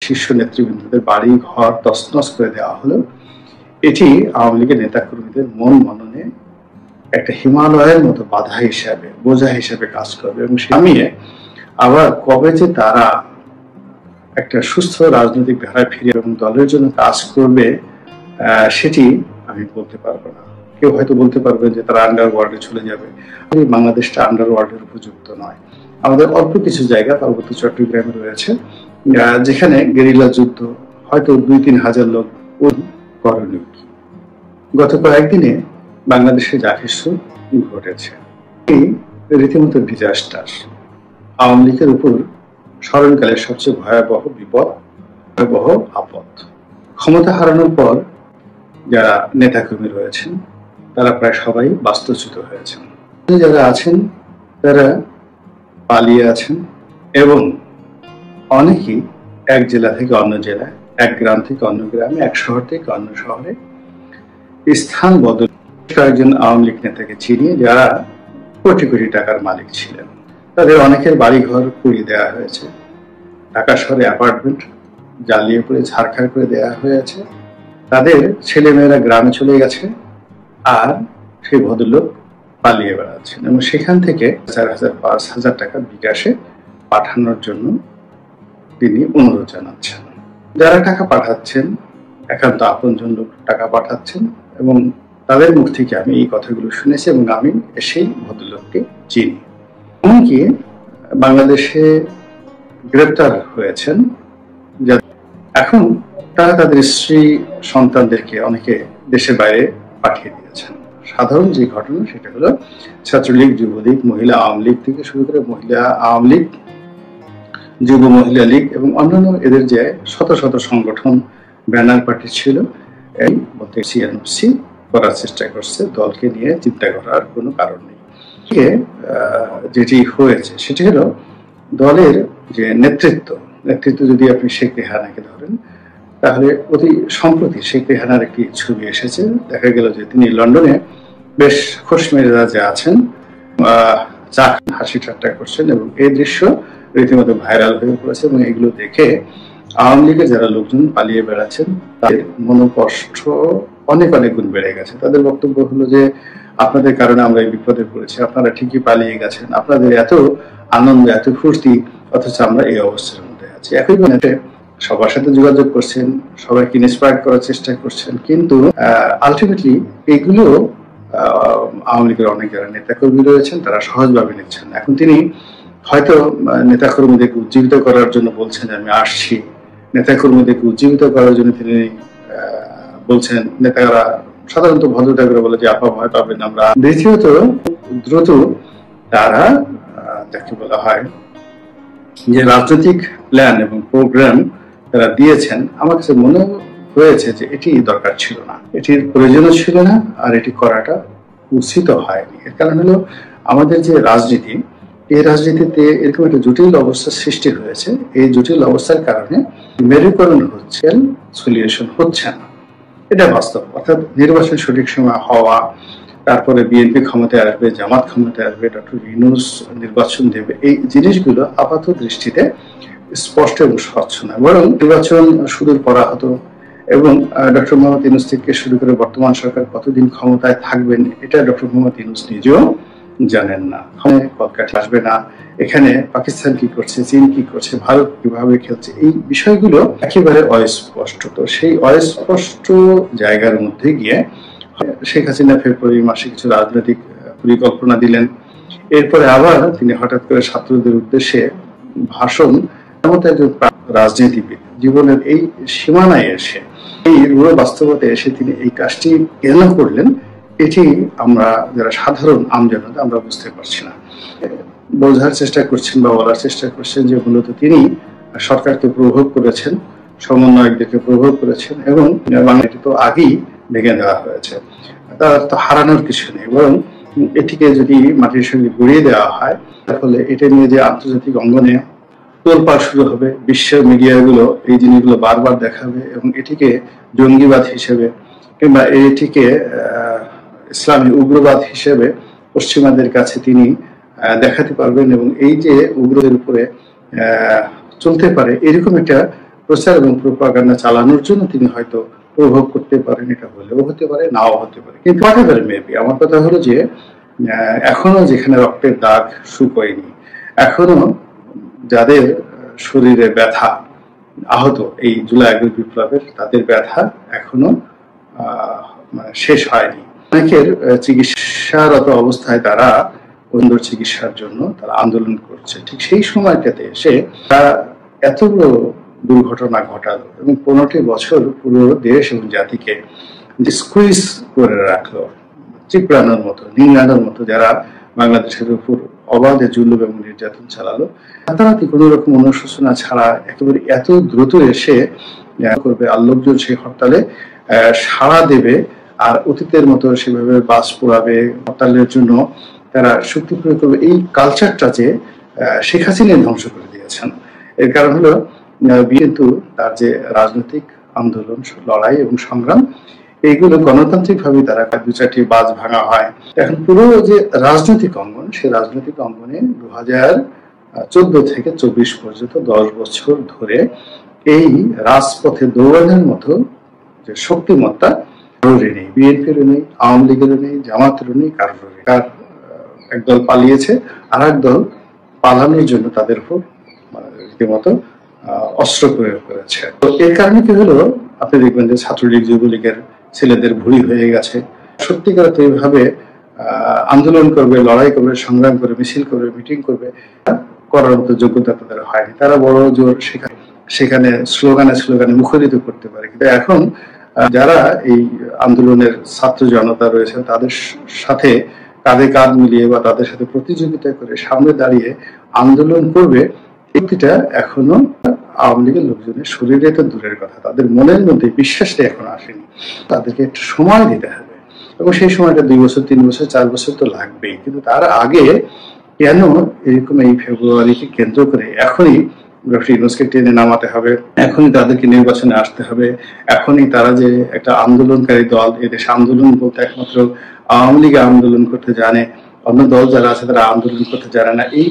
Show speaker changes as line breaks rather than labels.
শীর্ষ নেতৃবৃন্দদের বাড়ি ঘর তছনছ করে দেওয়া হলো, এটি আওয়ামী লীগের নেতাকর্মীদের মন মননে একটা হিমালয়ের মতো বাধা হিসাবে, বোঝা হিসাবে কাজ করবে এবং সামিয়ে আবার কবে যে তারা একটা সুস্থ রাজনৈতিক ধারায় ফিরে এবং দলের জন্য কাজ করবে সেটি আমি বলতে পারবো না। কেউ হয়তো বলতে পারবে যে তারা আন্ডারওয়ার্ল্ডে চলে যাবে। বাংলাদেশটা আন্ডারওয়ার্ল্ডের উপযুক্ত নয়। আমাদের অল্প কিছু জায়গা পার্বত্য চট্টগ্রামে রয়েছে যেখানে গেরিলা যুদ্ধ হয়তো 2-3 হাজার লোক করণীয়। গত কয়েকদিনে বাংলাদেশে যা কিছু ঘটেছে এই রীতিমতো ডিজাস্টার, আওয়ামী লীগের উপর স্মরণকালের সবচেয়ে ভয়াবহ বিপদ, ভয়াবহ আপদ। ক্ষমতা হারানোর পর যারা নেতাকর্মী রয়েছেন তারা প্রায় সবাই বাস্তুচ্যুত হয়েছেন। যারা আছেন তারা পালিয়ে আছেন এবং অনেকেই এক জেলা থেকে অন্য জেলায়, এক গ্রাম থেকে অন্য গ্রামে, এক শহর থেকে অন্য শহরে স্থান বদল। কয়েকজন আওয়ামী লীগ নেতাকে চিনিয়ে যারা কোটি কোটি টাকার মালিক ছিলেন, তাদের অনেকের বাড়িঘর পুড়িয়ে দেওয়া হয়েছে। ঢাকা শহরে অ্যাপার্টমেন্ট জ্বালিয়ে পড়ে ছাড়খাড় করে দেওয়া হয়েছে। তাদের ছেলেমেয়েরা গ্রামে চলে গেছে আর সেই ভদ্রলোক পালিয়ে বেড়াচ্ছেন এবং সেখান থেকে 4,000-5,000 টাকা বিকাশে পাঠানোর জন্য তিনি অনুরোধ জানাচ্ছেন। যারা টাকা পাঠাচ্ছেন একান্ত আপনজন লোক টাকা পাঠাচ্ছেন এবং তাদের মুখ থেকে আমি এই কথাগুলো শুনেছি এবং আমি সেই ভদ্রলোককে চিনি। এমনকি বাংলাদেশে গ্রেপ্তার হয়েছেন এখন তারা তাদের স্ত্রী সন্তানদেরকে অনেকে দেশের বাইরে পাঠিয়ে দিয়েছেন। সাধারণ যে ঘটনা সেটা হলো ছাত্রলীগ, যুবলীগ, মহিলা আওয়ামী লীগ থেকে শুরু করে মহিলা আওয়ামী লীগ, যুব মহিলা লীগ এবং অন্যান্য এদের যে শত শত সংগঠন ব্যানার পার্টি ছিল, এই মধ্যে সিএনসি করার চেষ্টা করছে। দলকে নিয়ে চিন্তা করার কোনো কারণ নেই। যেটি হয়েছে সেটি হলো দলের যে নেতৃত্ব যদি আপনি শেখ রেহানাকে ধরেন তাহলে অতি সম্প্রতি শেখ রেহানার একটি ছবি এসেছে। দেখা গেল যে তিনি লন্ডনে বেশ খোশ মেজাজে আছেন, হাসি ঠাট্টা করছেন এবং এই দৃশ্য রীতিমতো ভাইরাল হয়ে পড়েছে এবং এগুলো দেখে আওয়ামী লীগের যারা লোকজন পালিয়ে বেড়াচ্ছেন তাদের মনোকষ্ট অনেক অনেক গুণ বেড়ে গেছে। তাদের বক্তব্য হলো যে আপনাদের কারণে আমরা এই বিপদে পড়েছি, আপনারা ঠিকই পালিয়ে গেছেন, আপনাদের এত আনন্দ এত ফুর্তি অথচ আমরা এই অবস্থার মধ্যে আছি। একই মিনিটে সবার সাথে যোগাযোগ করছেন, সবাইকে ইন্সপায়ার করার চেষ্টা করছেন, কিন্তু আলটিমেটলি এইগুলো আওয়ামী লীগের অনেক যারা নেতাকর্মী রয়েছেন তারা সহজভাবে নিচ্ছেন। এখন তিনি হয়তো নেতাকর্মীদেরকে উজ্জীবিত করার জন্য বলছেন আমি আসছি, নেতাকর্মীদেরকে উজ্জীবিত করার জন্য তিনি বলছেন। নেতারা সাধারণত ভদ্রতা করে বলে যে আপা ভয় পাবেন আমরা। দ্বিতীয়ত দ্রুত তারা যাকে বলা হয় যে রাজনৈতিক প্ল্যান এবং প্রোগ্রাম তারা দিয়েছেন, আমার কাছে মনে হয়েছে যে এটি দরকার ছিল না, এটির প্রয়োজনও ছিল না আর এটি করাটা উচিত হয়নি। এর কারণ হলো আমাদের যে রাজনীতি, এই রাজনীতিতে এরকম একটা জটিল অবস্থার সৃষ্টি হয়েছে। এই জটিল অবস্থার কারণে মেরুকরণ হচ্ছে, সলিউশন হচ্ছে না, এটা বাস্তব। অর্থাৎ নির্বাচন সঠিক সময় হওয়া, তারপরে বিএনপি ক্ষমতায় আসবে, জামাত ক্ষমতায় আসবে, ডক্টর ইউনূস নির্বাচন দেবে, এই জিনিসগুলো আপাত দৃষ্টিতে স্পষ্ট এবং স্বচ্ছ না, বরং নির্বাচন সুদূর পরাহত এবং ডক্টর মোহাম্মদ ইউনূস থেকে শুরু করে বর্তমান সরকার কতদিন ক্ষমতায় থাকবেন এটা ডক্টর মোহাম্মদ ইউনূস নিজেও জানেন না। কলকাতা আসবে না, এখানে পাকিস্তান কি করছে, চীন কি করছে, ভারত কিভাবে খেলছে, এই বিষয়গুলো একেবারে অস্পষ্ট। তো সেই অস্পষ্ট জায়গার মধ্যে গিয়ে শেখ হাসিনা ফেব্রুয়ারি মাসে কিছু রাজনৈতিক পরিকল্পনা দিলেন, এরপরে আবার তিনি হঠাৎ করে ছাত্রদের উদ্দেশ্যে ভাষণ, এমন একজন রাজনীতিবিদ জীবনের এই সীমানায় এসে, এই রূঢ় বাস্তবতায় এসে তিনি এই কাজটি কেন করলেন এটি আমরা যারা সাধারণ আমজনতা আমরা বুঝতে পারছি না। বোঝার চেষ্টা করছেন বা বলার চেষ্টা করছেন যে মূলত তিনি সরকারকে প্রভোগ করেছেন, সমন্বয়কদেরকে প্রভোগ করেছেন এবং বাংলাটি তো আগেই ভেঙে দেওয়া হয়েছে, তার তো হারানোর কিছু নেই, বরং এটিকে যদি মাটির সঙ্গে গড়িয়ে দেওয়া হয় তাহলে এটা নিয়ে যে আন্তর্জাতিক অঙ্গনে তোলপাড় শুরু হবে, বিশ্বের মিডিয়াগুলো এই জিনিসগুলো বারবার দেখাবে এবং এটিকে জঙ্গিবাদ হিসেবে কিংবা এটিকে ইসলামী উগ্রবাদ হিসেবে পশ্চিমাদের কাছে তিনি দেখাতে পারবেন এবং এই যে উগ্রদের উপরে চলতে পারে এরকম একটা প্রচার এবং প্রোপাগান্ডা চালানোর জন্য তিনি হয়তো প্রভাব করতে পারেন, এটা হলেও হতে পারে, নাও হতে পারে, কিন্তু হোয়াটএভার মেবি, আমার কথা হলো যে এখনো যেখানে রক্তের দাগ শুকোয়নি, এখনো যাদের শরীরে ব্যথা, আহত এই জুলাই আগস্ট বিপ্লবের, তাদের ব্যথা এখনো শেষ হয়নি। অনেকের চিকিৎসারত অবস্থায় তারা সুন্দর চিকিৎসার জন্য তারা আন্দোলন করছে, ঠিক সেই সময়টাতে এসে তারা এতগুলো দুর্ঘটনা ঘটালো এবং 15টি বছর পুরো দেশ এবং জাতিকে স্কুইজ করে রাখলো, চিপড়ানোর মতো, নিংড়ানোর মতো, যারা বাংলাদেশের উপর অবাধে জুলুম এবং নির্যাতন চালালো, রাতারাতি কোনো রকম অনুশোচনা ছাড়া একেবারে এত দ্রুত এসে করবে, আর লোকজন সেই হরতালে সাড়া দেবে, আর অতীতের মতো সেভাবে বাস পোড়াবে, হরতালের জন্য তারা শক্তি প্রয়োগ করবে, এই কালচারটা যে শেখ হাসিনা ধ্বংস করে দিয়েছেন। এর কারণ হলো কিন্তু তার যে রাজনৈতিক আন্দোলন, লড়াই এবং সংগ্রাম, এইগুলো গণতান্ত্রিক ভাবে তারা 2-4টি বাজ ভাঙা হয়। এখন পুরো যে রাজনৈতিক অঙ্গন, সেই রাজনৈতিক অঙ্গনে 2014 থেকে 24 পর্যন্ত 10 বছর ধরে এই রাজপথে দৌড়ানোর মতো যে শক্তিমত্তা কারোরই নেই, বিএনপিরও নেই, আওয়ামী লীগেরও নেই, জামাতেরও নেই, কারোরও নেই। একদল পালিয়েছে, আর একদল পালানোর জন্য তাদের উপর রীতিমতো অস্ত্র প্রয়োগ করেছে। তো এর কারণে কি হলো, আপনি দেখবেন যে ছাত্রলীগ, যুবলীগের ছেলেদের ভুঁড়ি হয়ে গেছে। সত্যিকার তো এইভাবে আন্দোলন করবে, লড়াই করবে, সংগ্রাম করবে, মিছিল করবে, মিটিং করবে, করার মতো যোগ্যতা তাদের হয়নি। তারা বড় জোর সেখানে স্লোগানে মুখরিত করতে পারে, কিন্তু এখন যারা এই আন্দোলনের ছাত্র জনতা রয়েছেন, তাদের সাথে কাঁধে কাঁধ মিলিয়ে বা তাদের সাথে প্রতিযোগিতা করে সামনে দাঁড়িয়ে আন্দোলন করবে, এটা এখনো আওয়ামী লীগের লোকজনের শরীরে তো দূরের কথা, তাদের মনের মধ্যে বিশ্বাসটা এখনো আসেনি। তাদেরকে একটু সময় দিতে হবে, এবং সেই সময়টা 2 বছর, 3 বছর, 4 বছর তো লাগবেই। কিন্তু তার আগে কেন এরকম এই ফেব্রুয়ারিকে কেন্দ্র করে এখনই ডক্টর ইউনূসকে টেনে নামাতে হবে, এখনই তাদেরকে নির্বাচনে আসতে হবে, এখনই তারা যে একটা আন্দোলনকারী দল, এদেশে আন্দোলন বলতে একমাত্র আওয়ামী লীগ আন্দোলন করতে জানে, অন্য দল যারা আছে তারা আন্দোলন করতে জানে না, এই